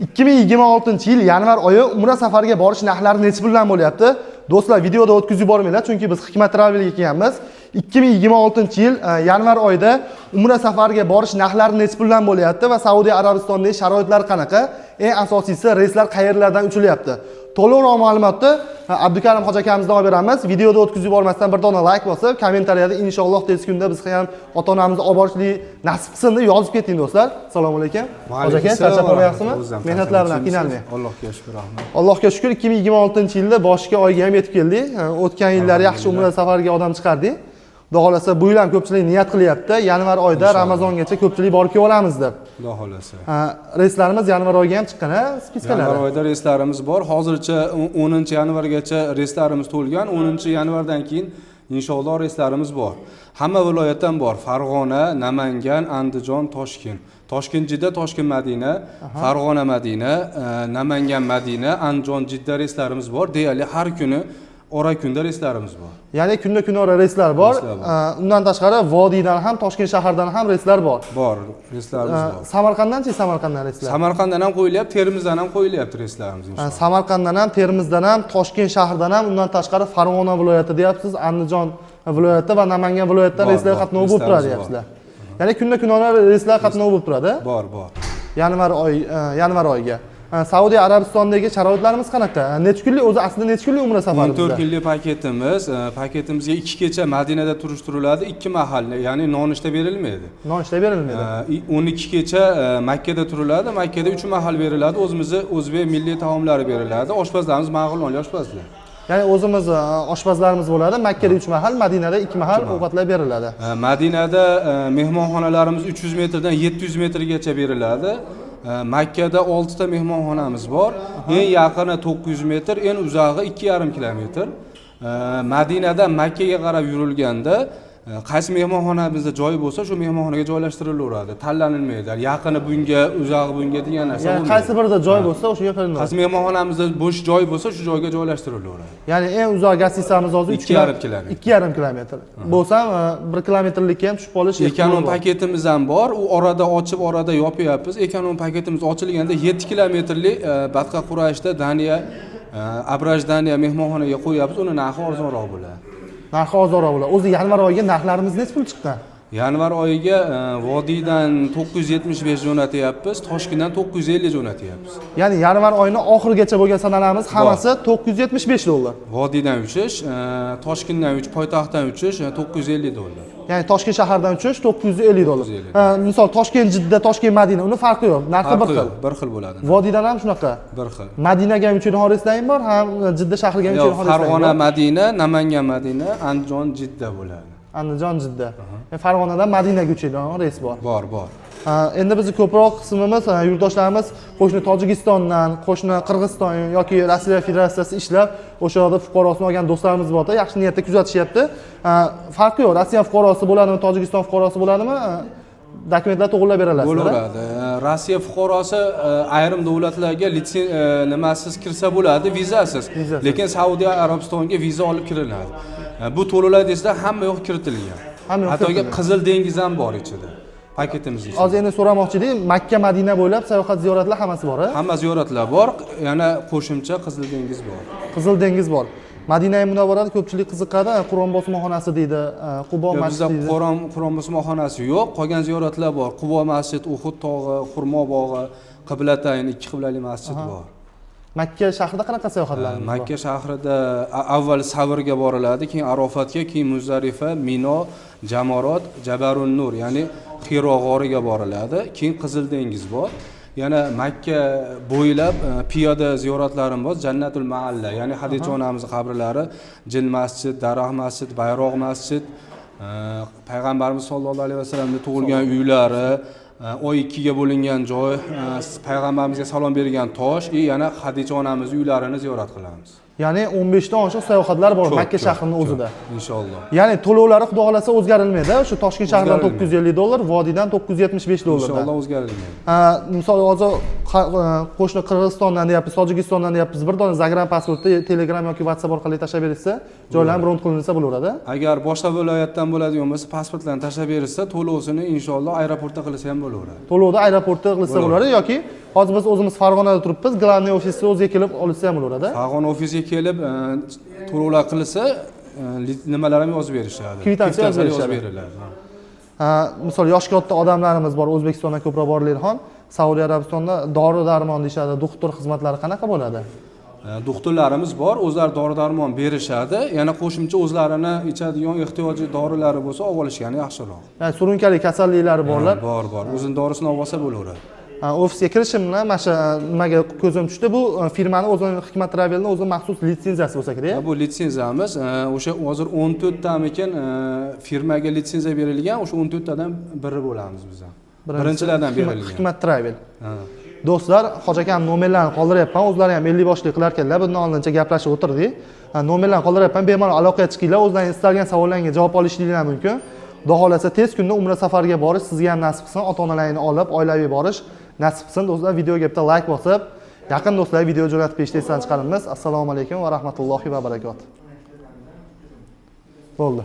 2026-yil yanvar oyi Umra safariga borish narxlari necha puldan bo'lyapti? Do'stlar, videoda o'tkazib yubormanglar, chunki biz Hikmat Travelga kelganmiz. 2026-yil yanvar oyida Umra safariga borish narxlari necha puldan bo'lyapti va Saudiya Arabistonidagi sharoitlar qanaqa? Eng asosiysi, reyslar qayerlardan uchilyapti? To'liqroq ma'lumotni Abdukarim hoji akamizdan olib beramiz. Videoda o'tkazib yubormasdan bir dona like bosib, kommentariyada inshaalloh tez kunda biz ham ota-onamizni olib borishlik nasib qilsin deb yozib keting do'stlar. Assalomu alaykum. Hoji aka, charchab qolmayapsizmi? Mehnatlar bilan qiynalmang. Allohga shukr, rahmat. Allohga shukr, 2026-yilda boshqa oyga ham yetib keldik. O'tgan yillar yaxshi umra safariga odam chiqardik. Xudo xolasa bu yil ham ko'pchilik niyat qilyapti. Yanvar oyida Ramazongacha ko'pchilik borib kelib olamiz deb. Xudo xolasa. Reyslarimiz yanvar oyiga ham chiqqan, spiskalar. Yanvar oyida reyslarimiz bor. Hozircha 10-yanvargacha reyslarimiz to'lgan. 10-yanvardan keyin inshaalloh reyslarimiz bor. Hamma viloyatdan bor. Farg'ona, Namangan, Andijon, Toshkent. Toshkent Jidda, Toshkent Madina, Farg'ona Madina, Namangan Madina, Andijon Jidda reyslarimiz bor. Deyarli har kuni ora kunda reyslarimiz bor. Ya'ni kunda ora reyslar bor. Undan tashqari Vodiydan ham, Toshkent shahridan ham reyslar bor. Bor, reyslarimiz bor. Samarqanddan-chi, Samarqanddan reyslar? Samarqanddan ham qo'yilyapti, Termizdan ham qo'yilyapti reyslarimiz inshaalloh. Samarqanddan ham, Termizdan ham, Toshkent shahridan ham, undan tashqari Farg'ona viloyati deyapsiz, Andijon viloyati va Namangan viloyatidan reyslar qatnovi bo'lib turadi deyapsizlar. Ya'ni kunda ora reyslar qatnovi bo'lib turadi? Bor. Yanvar oyiga. Saudiya Arabistonidagi sharoitlarimiz qanaqa? Necha kunlik o'zi aslida necha kunlik umra safarimiz? 14 kunlik paketimizga 2 kecha Madinada turishtiriladi, 2 mahal, ya'ni nonushta berilmaydi. Nonushta berilmaydi. 12 kecha Makka da turiladi, Makkada 3 mahal beriladi, o'zimizning o'zbek milliy taomlari beriladi. Oshpazlarimiz ma'qulonli oshpazlar. Ya'ni o'zimiz oshpazlarimiz bo'ladi. Makkada 3 mahal, Madinada 2 mahal ovqatlar beriladi. Madinada mehmonxonalarimiz 300 metrdan 700 metrgacha beriladi. Makkada 6 ta mehmonxonamiz bor. Eng yaqini 900 metr, eng uzog'i 2,5 kilometr. Madinada Makkaga qarab yurilganda qaysi mehmonxonamizda joy bo'lsa, shu mehmonxonaga joylashtiriladi. Tanlanilmaydi. Yaqini bunga, uzog'i bunga degan narsa bo'lmaydi. Ya'ni qaysi birida joy bo'lsa, o'sha yerga qilinadi. Qaysi mehmonxonamizda bo'sh joy bo'lsa, shu joyga joylashtiriladi. Ya'ni eng uzoq gassisamiz hozir 2,5 kilometr. 2,5 kilometr. Bo'lsa, 1 kilometrlikka ham tushib qolish Ekonom paketimiz ham bor. U orada ochib, orada yopyapmiz. Ekonom paketimiz ochilganda 7 kilometrlik Batqa Qurayshda Daniya Abraj Daniya mehmonxonaga qo'yapmiz. Uni narxi arzonroq bo'ladi. Narxi arzonroq bo'ladi. O'zi yanvar oyiga narxlarimiz necha pul chiqqan? Yanvar oyiga Vodiydan 975 jo'natyapmiz, Toshkentdan 950 jo'natyapmiz. Ya'ni yanvar oyining oxirigacha bo'lgan sanalarimiz hammasi 975 dollar. Vodiydan uchish, Toshkentdan uchish, poytaxtdan uchish 950 dollar. Ya'ni Toshkent shahardan uchish 950 dollar. Misol Toshkent Jidda, Toshkent Madina, uni farqi yo'q. Narxi bir xil. Bir xil bo'ladi. Vodiydan ham shunaqa. Bir xil. Madinaga ham uchun reyslar bor, ham Jidda shahriga ham uchun reyslar bor. Farg'ona Madina, Namangan Madina, Andijon Jidda bo'ladi. Andijon Jidda. Farg'onadan Madinaga uchadigan reys bor. Bor. Endi bizni ko'proq qismimiz yurtdoshlarimiz qo'shni Tojikistondan, qo'shni Qirg'iziston yoki Rossiya Federatsiyasi ishlab, o'sha yerda fuqarosini olgan do'stlarimiz borda, yaxshi niyatda kuzatishyapti. Farqi yo'q, Rossiya fuqarosi bo'ladimi, Tojikiston fuqarosi bo'ladimi? Dokumentlar to'g'irlab berasizlar. Bo'laveradi. Rossiya fuqarosi ayrim davlatlarga nimasiz kirsa bo'ladi, vizasiz. Lekin Saudiya Arabistoniga viza olib kiriladi. Bu to'lovlar desda hamma yo'q kiritilgan. Hattoki Qizil dengiz ham bor ichida. Paketimiz ichida. Hozir endi so'ramoqchi edik, Makka, Madina bo'ylab sayohat ziyoratlar hammasi bor-a? Hamma ziyoratlar bor, yana qo'shimcha Qizil dengiz bor. Qizil dengiz bor. Madina-i Munavvarada ko'pchilik qiziqadi, Qur'on bosmaxonasi deydi, Qubo masjidi deydi. Bizda Qur'on bosmaxonasi yo'q, qolgan ziyoratlar bor. Qubo masjid, Uhud tog'i, Xurmo bog'i, Qiblatayn, 2 qiblali masjid bor. Makka shahrida qanaqa sayohatlarimiz bor? Makka shahrida avval Savrga boriladi, keyin Arofatga, keyin Muzdalifa, Mino, Jamorot, Jabarun Nur, ya'ni Xiro g'origa boriladi, keyin Qizil dengiz bor. Yana Makka bo'ylab piyoda ziyoratlarim bor, Jannatul Maalla, ya'ni Xadicha onamizning qabrlari, Jin masjid, Daraxt masjid, Bayroq masjid, payg'ambarimiz sollallohu alayhi vasallamning tug'ilgan uylari, oy 2 ga bo'lingan joy, payg'ambarimizga salom bergan tosh, yana Xadicha onamizning uylarini ziyorat qilamiz. Ya'ni 15 dan oshiq sayohatlar bor Ko'p, Makka ko'p, shahrining ko'p. o'zida. Inshaalloh. Ya'ni to'lovlari xudo xolasa o'zgarilmaydi. O'sha Toshkent shahridan O'zgarilmaydi. $950, Vodiydan $975. Inshaalloh o'zgarilmaydi. Misol hozir qo'shni Qirg'izistondan deyapmiz, Tojikistondan deyapmiz. Bir dona Zagram pasportni Telegram yoki WhatsApp orqali tashlab berilsa, joylarni bron qilinsa bo'laveradi. Agar boshqa viloyatdan bo'ladigan bo'lsa, pasportlarni tashlab berilsa, to'lovini inshaalloh aeroportda qilsa ham bo'laveradi. To'lovni aeroportda qilsa bo'laveradi yoki hozir biz o'zimiz Farg'onada turibmiz, Glavniy ofisga o'ziga kelib olsa ham bo'laveradi. Farg'ona ofisiga kelib to'lovlar qilsa, nimalar ham yozib berishadi. Kvitansiya yozib beriladi. Misol yoshi katta odamlarimiz bor, O'zbekistondan ko'proq borlaydigan. Saudiya Arabistonda dori-darmon deyshadi, doktor xizmatlari qanaqa bo'ladi? Doktorlarimiz bor, o'zlari dori-darmon berishadi. Yana qo'shimcha o'zlarini ichadigan ehtiyojli dorilari bo'lsa, olib olishgani yaxshiroq. Ya'ni surunkali kasalliklari borlar. Bor. O'zining dorisini olib olsa bo'laveradi. Ofisga kirishim bilan mana shu nimaga ko'zim tushdi, bu firmani o'zining Hikmat Travel'ning o'zining maxsus litsenziyasi bo'lsa kerak. Bu litsenziyamiz o'sha hozir 14 tamikin firmaga litsenziya berilgan, o'sha 14 tadan biri bo'lamiz biz ham. Birinchilardan berilgan. Hikmat Travel. Do'stlar, Hoji akam nomerlarni qoldiryapman. O'zlari ham 50 boshli qilar ekanlar. Bundan oldincha gaplashib o'tirdik. Nomerlarni qoldiryapman. Bemalol aloqaga chiqinglar. O'zlaringiz istalgan savollarga javob olishingiz mumkin. Xudo xolasa tez kunda umra safariga borish sizga ham nasib qilsin. Ota-onalaringizni olib, oilaviy borish nasib qilsin. Do'stlar, videoga bitta like bosib, yaqin do'stlarga video jo'natib berishni esdan chiqaramiz. Assalomu alaykum va rahmatullohi va barakotuh. Bo'ldi.